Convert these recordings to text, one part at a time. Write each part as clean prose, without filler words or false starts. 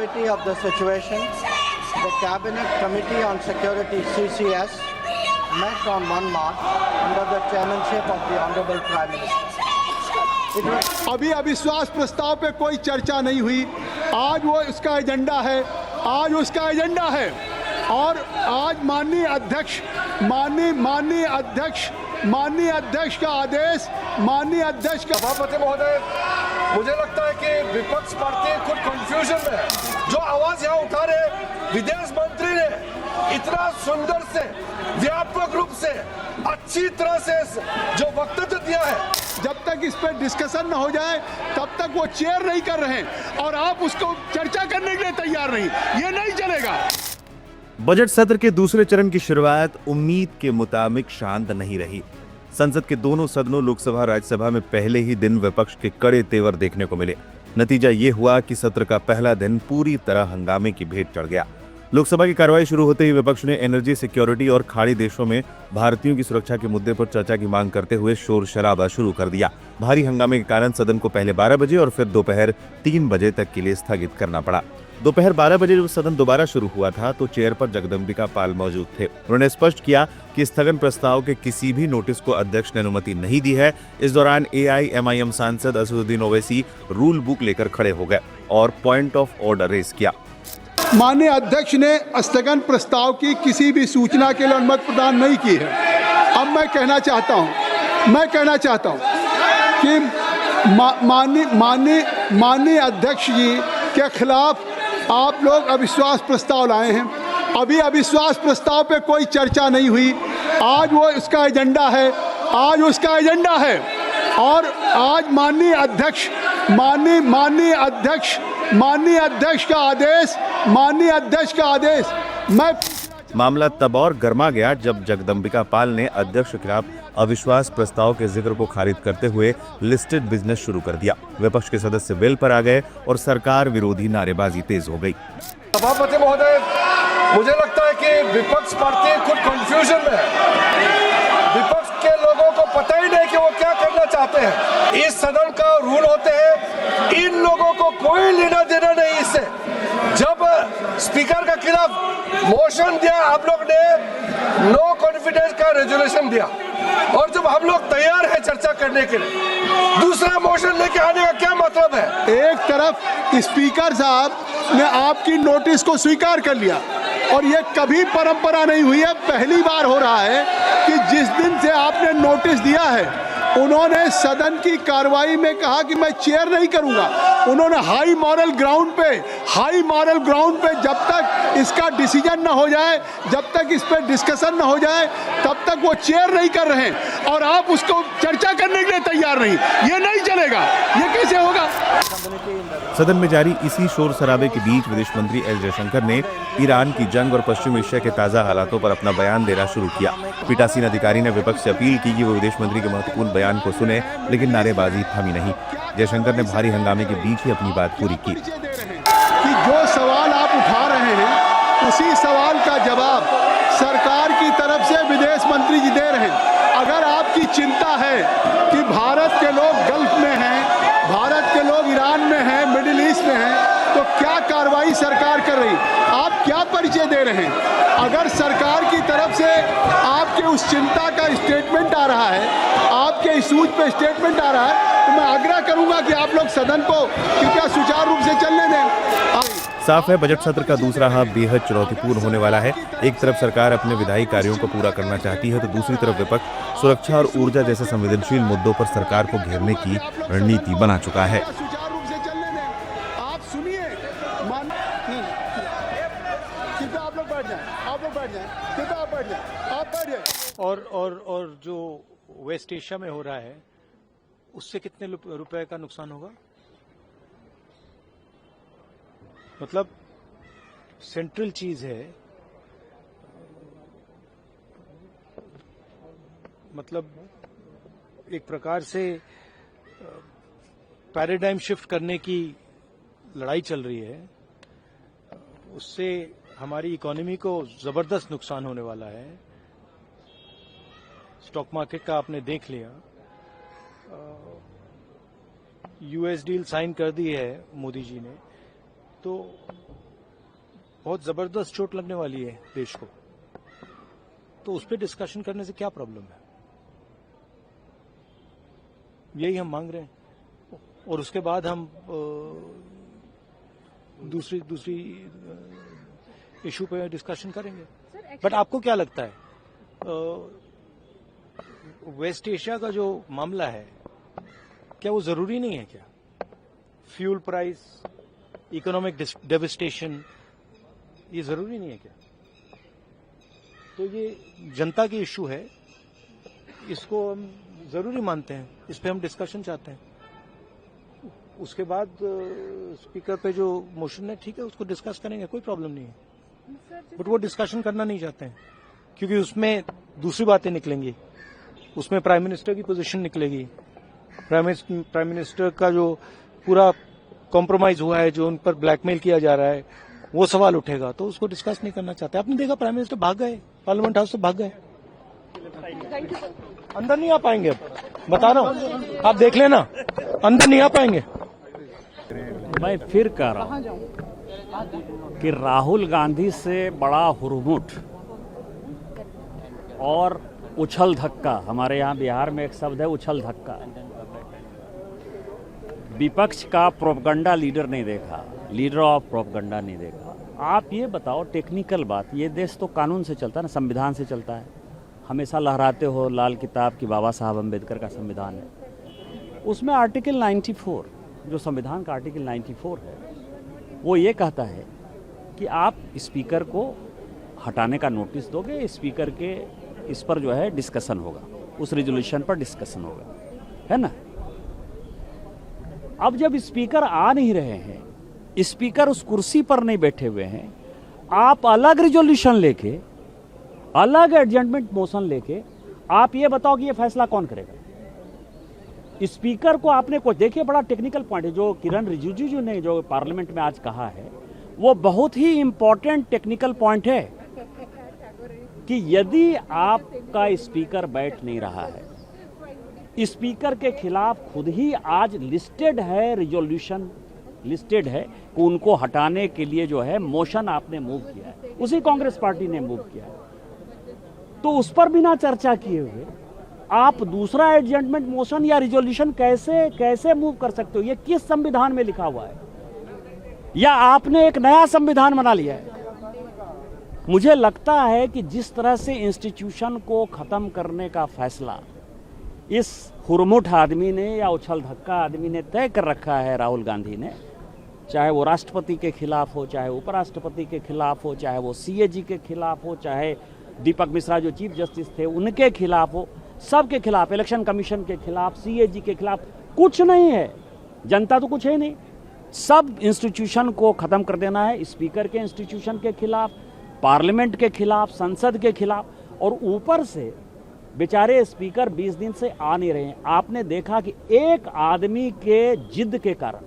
gravity of the situation, the Cabinet Committee on Security (CCS) met on 1 March under the chairmanship of the Honorable Prime Minister. अभी अविश्वास प्रस्ताव पे कोई चर्चा नहीं हुई। आज वो उसका एजेंडा है, आज उसका एजेंडा है। और आज माननीय अध्यक्ष का आदेश, माननीय अध्यक्ष का। सभापति महोदय, मुझे लगता है कि विपक्ष पार्टी खुद कंफ्यूजन में है। जो आवाज यहाँ उठा रहे विदेश मंत्री ने इतना सुंदर से, व्यापक रूप से, अच्छी तरह से जो वक्तव्य दिया है, जब तक इस पर डिस्कशन न हो जाए तब तक वो चेयर नहीं कर रहे हैं और आप उसको चर्चा करने के लिए तैयार नहीं, ये नहीं चलेगा। बजट सत्र के दूसरे चरण की शुरुआत उम्मीद के मुताबिक शांत नहीं रही। संसद के दोनों सदनों लोकसभा और राज्यसभा में पहले ही दिन विपक्ष के कड़े तेवर देखने को मिले। नतीजा ये हुआ कि सत्र का पहला दिन पूरी तरह हंगामे की भेंट चढ़ गया। लोकसभा की कार्रवाई शुरू होते ही विपक्ष ने एनर्जी सिक्योरिटी और खाड़ी देशों में भारतीयों की सुरक्षा के मुद्दे पर चर्चा की मांग करते हुए शोर शराबा शुरू कर दिया। भारी हंगामे के कारण सदन को पहले 12 बजे और फिर दोपहर 3 बजे तक के लिए स्थगित करना पड़ा। दोपहर 12 बजे जब सदन दोबारा शुरू हुआ था तो चेयर पर जगदम्बिका पाल मौजूद थे। उन्होंने स्पष्ट किया कि स्थगन प्रस्ताव के किसी भी नोटिस को अध्यक्ष ने अनुमति नहीं दी है। इस दौरान AIMIM सांसद असदुद्दीन ओवैसी रूल बुक लेकर खड़े हो गए और पॉइंट ऑफ ऑर्डर रेज किया। माननीय अध्यक्ष ने स्थगन प्रस्ताव की किसी भी सूचना के लिए अनुमति प्रदान नहीं की है। अब मैं कहना चाहता हूं कि माननीय अध्यक्ष जी के खिलाफ आप लोग अविश्वास प्रस्ताव लाए हैं। अभी अविश्वास प्रस्ताव पे कोई चर्चा नहीं हुई। आज वो उसका एजेंडा है, और आज माननीय अध्यक्ष का आदेश मैं। मामला तब और गर्मा गया जब जगदम्बिका पाल ने अध्यक्ष के खिलाफ अविश्वास प्रस्ताव के जिक्र को खारिज करते हुए लिस्टेड बिजनेस शुरू कर दिया। विपक्ष के सदस्य वेल पर आ गए और सरकार विरोधी नारेबाजी तेज हो गई। सभापति महोदय, मुझे लगता है कि विपक्ष पार्टी खुद कंफ्यूजन में है। विपक्ष के लोगों को पता ही नहीं कि वो क्या करना चाहते हैं। इस सदन का रूल होते हैं, इन लोगों को कोई लेना देना नहीं इससे। जब स्पीकर के खिलाफ मोशन दिया, आप लोग ने नो कॉन्फिडेंस का रेजोल्यूशन दिया, और जब हम लोग तैयार हैं चर्चा करने के लिए, दूसरा मोशन लेके आने का क्या मतलब है? एक तरफ स्पीकर साहब ने आपकी नोटिस को स्वीकार कर लिया, और ये कभी परंपरा नहीं हुई है, पहली बार हो रहा है कि जिस दिन से आपने नोटिस दिया है उन्होंने सदन की कार्रवाई में कहा कि मैं चेयर नहीं करूंगा। उन्होंने हाई मॉरल ग्राउंड पे जब तक इसका डिसीजन न हो जाए, जब तक इस पर डिस्कशन न हो जाए, तब तक वो चेयर नहीं कर रहे हैं, और आप उसको चर्चा करने के लिए तैयार नहीं, ये नहीं चलेगा। ये कैसे होगा? सदन में जारी इसी शोर शराबे के बीच विदेश मंत्री एस जयशंकर ने ईरान की जंग और पश्चिम एशिया के ताजा हालातों पर अपना बयान देना शुरू किया। पीठासीन अधिकारी ने विपक्ष से अपील की कि वो विदेश मंत्री के महत्वपूर्ण बयान को सुने, लेकिन नारेबाजी थमी नहीं। जयशंकर ने भारी हंगामे के बीच ही अपनी बात पूरी की। कि जो सवाल आप उठा रहे हैं उसी सवाल का जवाब सरकार की तरफ से विदेश मंत्री जी दे रहे हैं। अगर आपकी चिंता है कि भारत के लोग गल्फ में हैं, भारत के लोग ईरान में हैं, मिडिल ईस्ट में हैं, तो क्या कार्रवाई सरकार कर रही, आप क्या परिचय दे रहे हैं? अगर सरकार की तरफ से आपके उस चिंता का स्टेटमेंट आ रहा है, आपके इशूज पे स्टेटमेंट आ रहा है, तो मैं आग्रह करूंगा कि आप लोग सदन को कृपया सुचारू रूप से चलने दें। साफ है, बजट सत्र का दूसरा हाफ बेहद चुनौतीपूर्ण होने वाला है। एक तरफ सरकार अपने विधायी कार्यों को पूरा करना चाहती है, तो दूसरी तरफ विपक्ष सुरक्षा और ऊर्जा जैसे संवेदनशील मुद्दों पर सरकार को घेरने की रणनीति बना चुका है। और जो वेस्ट एशिया में हो रहा है उससे कितने रुपए का नुकसान होगा? मतलब सेंट्रल चीज है, मतलब एक प्रकार से पैराडाइम शिफ्ट करने की लड़ाई चल रही है। उससे हमारी इकोनॉमी को जबरदस्त नुकसान होने वाला है। स्टॉक मार्केट का आपने देख लिया, यूएस डील साइन कर दी है मोदी जी ने, तो बहुत जबरदस्त चोट लगने वाली है देश को, तो उस पर डिस्कशन करने से क्या प्रॉब्लम है? यही हम मांग रहे हैं। और उसके बाद हम दूसरी इशू पे डिस्कशन करेंगे। बट आपको क्या लगता है, वेस्ट एशिया का जो मामला है, क्या वो जरूरी नहीं है क्या? फ्यूल प्राइस, इकोनॉमिक डेविस्टेशन, ये जरूरी नहीं है क्या? तो ये जनता की इशू है, इसको हम जरूरी मानते हैं, इस पे हम डिस्कशन चाहते हैं। उसके बाद स्पीकर पे जो मोशन है, ठीक है, उसको डिस्कस करेंगे, कोई प्रॉब्लम नहीं है। बट वो डिस्कशन करना नहीं चाहते हैं, क्योंकि उसमें दूसरी बातें निकलेंगी, उसमें प्राइम मिनिस्टर की पोजीशन निकलेगी, प्राइम मिनिस्टर का जो पूरा कॉम्प्रोमाइज हुआ है, जो उन पर ब्लैकमेल किया जा रहा है, वो सवाल उठेगा, तो उसको डिस्कस नहीं करना चाहते। आपने देखा प्राइम मिनिस्टर भाग गए, पार्लियामेंट हाउस से भाग गए, अंदर नहीं आ पाएंगे। अब बता रहा हूं, आप देख लेना, अंदर नहीं आ पाएंगे। मैं फिर कह रहा हूं कि राहुल गांधी से बड़ा हुरमुट और उछल धक्का, हमारे यहाँ बिहार में एक शब्द है उछल धक्का, विपक्ष का प्रोपगंडा लीडर नहीं देखा, लीडर ऑफ प्रोपगंडा नहीं देखा। आप ये बताओ टेक्निकल बात, ये देश तो कानून से चलता है ना, संविधान से चलता है। हमेशा लहराते हो लाल किताब की बाबा साहब अम्बेडकर का संविधान है, उसमें आर्टिकल 94, जो संविधान का आर्टिकल 94 है, वो ये कहता है कि आप स्पीकर को हटाने का नोटिस दोगे, स्पीकर के इस पर जो है डिस्कशन होगा, उस रिजोल्यूशन पर डिस्कशन होगा, है ना। अब जब स्पीकर आ नहीं रहे हैं, स्पीकर उस कुर्सी पर नहीं बैठे हुए हैं, आप अलग रिजोल्यूशन लेके, अलग एडजमेंट मोशन लेके, आप ये बताओ कि ये फैसला कौन करेगा? स्पीकर को आपने कुछ देखिए, बड़ा टेक्निकल पॉइंट है जो किरण रिजिजू जी ने जो पार्लियामेंट में आज कहा है, वो बहुत ही इंपॉर्टेंट टेक्निकल पॉइंट है कि यदि आपका स्पीकर बैठ नहीं रहा है, स्पीकर के खिलाफ खुद ही आज लिस्टेड है, रिजोल्यूशन लिस्टेड है कि उनको हटाने के लिए जो है मोशन आपने मूव किया है, उसी कांग्रेस पार्टी ने मूव किया है, तो उस पर बिना चर्चा किए हुए आप दूसरा एडजमेंट मोशन या रिजोल्यूशन कैसे मूव कर सकते हो? ये किस संविधान में लिखा हुआ है? या आपने एक नया संविधान बना लिया है? मुझे लगता है कि जिस तरह से इंस्टीट्यूशन को खत्म करने का फैसला इस हुरमुट आदमी ने या उछल धक्का आदमी ने तय कर रखा है, राहुल गांधी ने, चाहे वो राष्ट्रपति के खिलाफ हो, चाहे उपराष्ट्रपति के खिलाफ हो, चाहे वो सीएजी के खिलाफ हो, चाहे दीपक मिश्रा जो चीफ जस्टिस थे उनके खिलाफ हो, सबके खिलाफ, इलेक्शन कमीशन के खिलाफ, सीएजी के खिलाफ, कुछ नहीं है, जनता तो कुछ है नहीं, सब इंस्टीट्यूशन को खत्म कर देना है, स्पीकर के इंस्टीट्यूशन के खिलाफ, पार्लियामेंट के खिलाफ, संसद के खिलाफ, और ऊपर से बेचारे स्पीकर 20 दिन से आ नहीं रहे हैं। आपने देखा कि एक आदमी के जिद के कारण,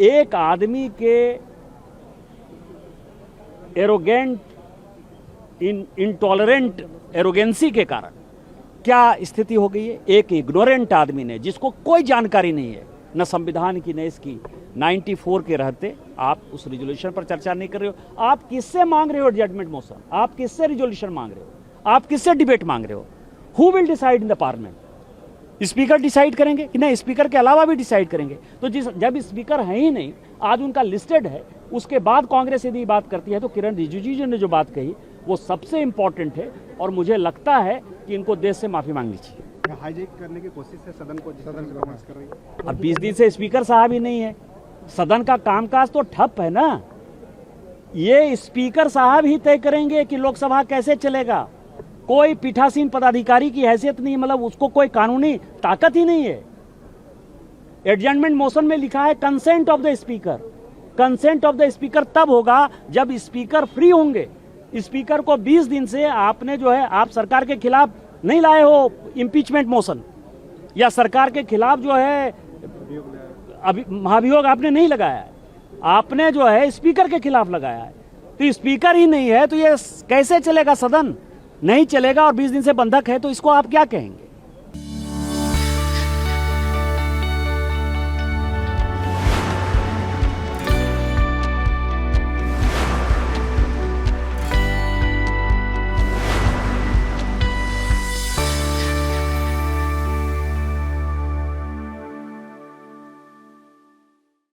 एक आदमी के एरोगेंट, इंटॉलरेंट एरोगेंसी के कारण क्या स्थिति हो गई है। एक इग्नोरेंट आदमी ने, जिसको कोई जानकारी नहीं है, न संविधान की न इसकी, 94 के रहते आप उस रिजोल्यूशन पर चर्चा नहीं कर रहे हो। आप किससे मांग रहे हो जजमेंट मोशन? आप किससे रिजोल्यूशन मांग रहे हो? आप किससे डिबेट मांग रहे हो? Who will decide in the parliament? Speaker decide करेंगे कि नहीं? स्पीकर के अलावा भी डिसाइड करेंगे। तो जब स्पीकर है ही नहीं, आज उनका लिस्टेड है, उसके बाद कांग्रेस यदि बात करती है तो किरण रिजिजू जी ने जो बात कही वो सबसे इंपॉर्टेंट है, और मुझे लगता है कि इनको देश से माफी मांगनी चाहिए। हाईजैक करने की कोशिश है सदन को, सदन कर रही है। अब 20 दिन से स्पीकर साहब ही नहीं है, सदन का कामकाज तो ठप है ना। ये स्पीकर साहब ही तय करेंगे कि लोकसभा कैसे चलेगा। कोई पीठासीन पदाधिकारी की हैसियत नहीं, मतलब उसको कोई कानूनी ताकत ही नहीं है। एडजमेंट मोशन में लिखा है consent of the speaker. Consent of the speaker तब होगा जब स्पीकर फ्री होंगे। स्पीकर को 20 दिन से आपने जो है, आप सरकार के खिलाफ नहीं लाए हो इम्पीचमेंट मोशन, या सरकार के खिलाफ जो है अभी महाभियोग आपने नहीं लगाया है, आपने जो है स्पीकर के खिलाफ लगाया है। तो स्पीकर ही नहीं है तो ये कैसे चलेगा? सदन नहीं चलेगा, और 20 दिन से बंधक है, तो इसको आप क्या कहेंगे?